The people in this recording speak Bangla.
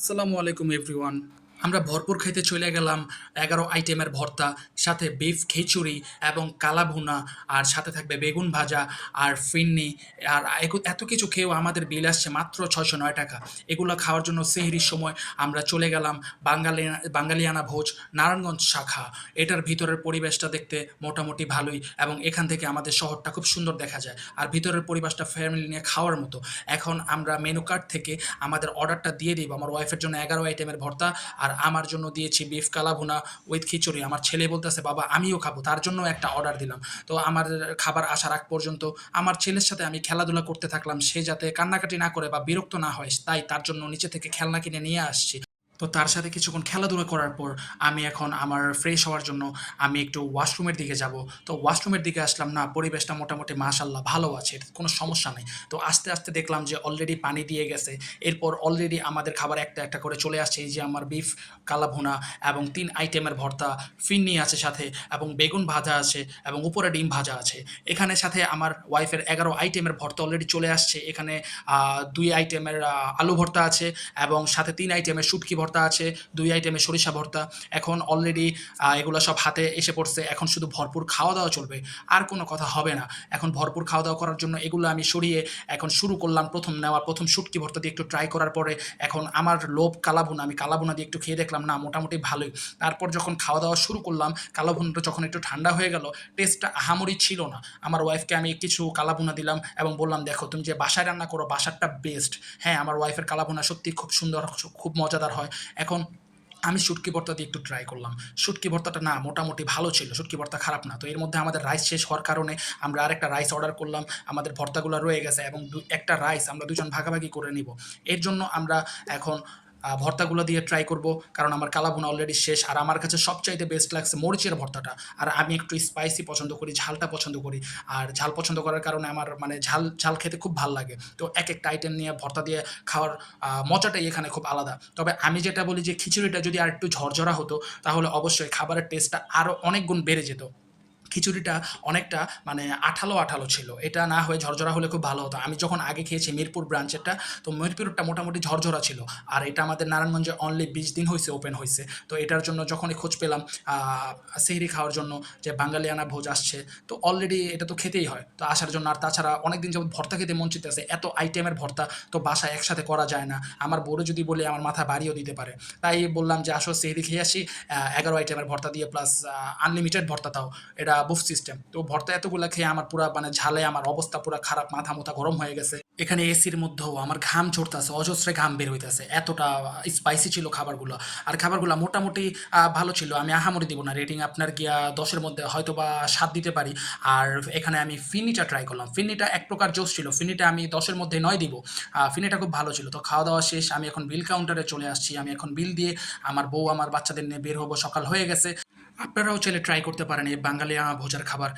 আসসালামু আলাইকুম এভরিওয়ান। আমরা ভরপুর খাইতে চলে গেলাম ১১ আইটেমের ভর্তা, সাথে বিফ খিচুড়ি এবং কালা ভুনা, আর সাথে থাকবে বেগুন ভাজা আর ফিন্নি। আর এত কিছু খেয়েও আমাদের বিল আসছে মাত্র ৳৬০৯। এগুলো খাওয়ার জন্য সেহরির সময় আমরা চলে গেলাম বাঙালিয়ানা ভোজ, নারায়ণগঞ্জ শাখা। এটার ভিতরের পরিবেশটা দেখতে মোটামুটি ভালোই, এবং এখান থেকে আমাদের শহরটা খুব সুন্দর দেখা যায়। আর ভিতরের পরিবেশটা ফ্যামিলি নিয়ে খাওয়ার মতো। এখন আমরা মেনু কার্ড থেকে আমাদের অর্ডারটা দিয়ে দিব। আমার ওয়াইফের জন্য ১১ আইটেমের ভর্তা, আর আমার জন্য দিয়েছি বিফ কালা ভুনা উইথ খিচুড়ি। আমার ছেলে বলতেছে, বাবা আমিও খাবো, তার জন্য একটা অর্ডার দিলাম। তো আমার খাবার আসার আগ পর্যন্ত আমার ছেলের সাথে আমি খেলাধুলা করতে থাকলাম, সে যাতে কান্নাকাটি না করে বা বিরক্ত না হয়, তাই তার জন্য নিচে থেকে খেলনা কিনে নিয়ে আসছি। তো তার সাথে কিছুক্ষণ খেলাধুলা করার পর আমি এখন আমার ফ্রেশ হওয়ার জন্য আমি একটু ওয়াশরুমের দিকে যাব। তো ওয়াশরুমের দিকে আসলাম, না পরিবেশটা মোটামুটি মাশাআল্লাহ ভালো আছে, কোনো সমস্যা নেই। তো আস্তে আস্তে দেখলাম যে অলরেডি পানি দিয়ে গেছে। এরপর অলরেডি আমাদের খাবার একটা একটা করে চলে আসছে। এই যে আমার বিফ কালা ভুনা এবং ৩ আইটেমের ভর্তা, ফিন্নি আছে সাথে, এবং বেগুন ভাজা আছে, এবং উপরে ডিম ভাজা আছে। এখানে সাথে আমার ওয়াইফের ১১ আইটেমের ভর্তা অলরেডি চলে আসছে। এখানে ২ আইটেমের আলু ভর্তা আছে, এবং সাথে ৩ আইটেমের শুটকি ভর্তা আছে, ২ আইটেমের সরিষা ভর্তা। এখন অলরেডি এগুলো সব হাতে এসে পড়ছে। এখন শুধু ভরপুর খাওয়া-দাওয়া চলবে। আর কোনো কথা হবে না। এখন ভরপুর খাওয়া-দাওয়া করার জন্য এগুলো আমি সরিয়ে এখন শুরু করলাম। ১ম শুটকি ভর্তা দিয়ে একটু ট্রাই করার পরে এখন আমার লোভ কালাভুনা। আমি কালাভুনা দিয়ে একটু খেয়ে দেখলাম, না মোটামুটি ভালোই। তারপর যখন খাওয়া-দাওয়া শুরু করলাম, কালাভুনাটা যখন একটু ঠান্ডা হয়ে গেল, টেস্টটা আহামরি ছিল না। আমার ওয়াইফকে আমি কিছু কালাভুনা দিলাম এবং বললাম, দেখো তুমি যে বাসায় রান্না করো, বাসারটা বেস্ট। হ্যাঁ, আমার ওয়াইফের কালাভুনা সত্যিই খুব সুন্দর, খুব মজাদার হয়। এখন আমি শুটকি ভর্তা দিয়ে একটু ট্রাই করলাম। শুটকি ভর্তাটা না মোটামুটি ভালো ছিল। শুটকি ভর্তা খারাপ না। তো এর মধ্যে আমাদের রাইস শেষ হওয়ার কারণে আমরা আরেকটা রাইস অর্ডার করলাম। আমাদের ভর্তাগুলো রয়ে গেছে, এবং একটা রাইস আমরা দুজন ভাগাভাগি করে নিব। এর জন্য আমরা এখন ভর্তাগুলো দিয়ে ট্রাই করব। কারণ আমার কালা ভুনা অলরেডি শেষ। আর আমার কাছে সবচাইতে বেস্ট লাগছে মরিচের ভর্তাটা। আর আমি একটু স্পাইসি পছন্দ করি, ঝালটা পছন্দ করি। আর ঝাল পছন্দ করার কারণে আমার মানে ঝাল ঝাল খেতে খুব ভাল লাগে। তো একেকটা আইটেম নিয়ে ভর্তা দিয়ে খাওয়ার মজাটাই এখানে খুব আলাদা। তবে আমি যেটা বলি যে খিচুড়িটা যদি আরেকটু ঝরঝরা হতো, তাহলে অবশ্যই খাবারের টেস্টটা আরও অনেক গুণ বেড়ে যেত। খিচুড়িটা অনেকটা মানে আঠালো, আঠালো ছিল। এটা না হয়ে ঝরঝরা হলে খুব ভালো হতো। আমি যখন আগে খেয়েছি মিরপুর ব্রাঞ্চেরটা, তো মিরপুরেরটা মোটামুটি ঝরঝরা ছিল। আর এটা আমাদের নারায়ণগঞ্জে অনলি ২০ দিন হইছে ওপেন হইছে। তো এটার জন্য যখনই খোঁজ পেলাম আ সেহরি খাওয়ার জন্য যে বাঙালিয়ানা ভোজ আসছে, তো অলরেডি এটা তো খেতেই হয়। তো আসার জন্য, আর তাছাড়া অনেকদিন যাবত ভর্তা খেতে মন চাইতেছে। এত আইটেমের ভর্তা তো বাসায় একসাথে করা যায় না। আমার বউরে যদি বলি আমার মাথা বাড়িও দিতে পারে। তাই বললাম যে আসো সেহরি খেয়ে আসি, ১১ আইটেমের ভর্তা দিয়ে প্লাস আনলিমিটেড ভর্তা তাও। এটা বুফ সিস্টেম। তো ভর্তা এতগুলা খেয়ে আমার পুরা মানে ঝালে আমার অবস্থা পুরা খারাপ, মাথা-মুথা গরম হয়ে গেছে। এখানে এসির মধ্যেও আমার ঘাম ঝরতাছে, অজস্রে ঘাম বের হইতাছে। এতটা স্পাইসি ছিল খাবারগুলো। আর খাবারগুলা মোটামুটি ভালো ছিল। আমি আহামরি দিব না। রেটিং আপনার গিয়া ১০ এর মধ্যে হয়তোবা ৭ দিতে পারি। আর এখানে আমি ফিন্নিটা ট্রাই করলাম। ফিন্নিটা এক প্রকার জোশ ছিল। ফিন্নিটা আমি ১০ এর মধ্যে ৯ দিব। ফিন্নিটা খুব ভালো ছিল। তো খাওয়া-দাওয়া শেষ। আমি এখন বিল কাউন্টারে চলে আসছি। আমি এখন বিল দিয়ে আমার বউ, আমার বাচ্চাদের নিয়ে বের হব। সকাল হয়ে গেছে। আপনারাও চাইলে ট্রাই করতে পারেন এই বাঙালিয়ানা ভোজের খাবার।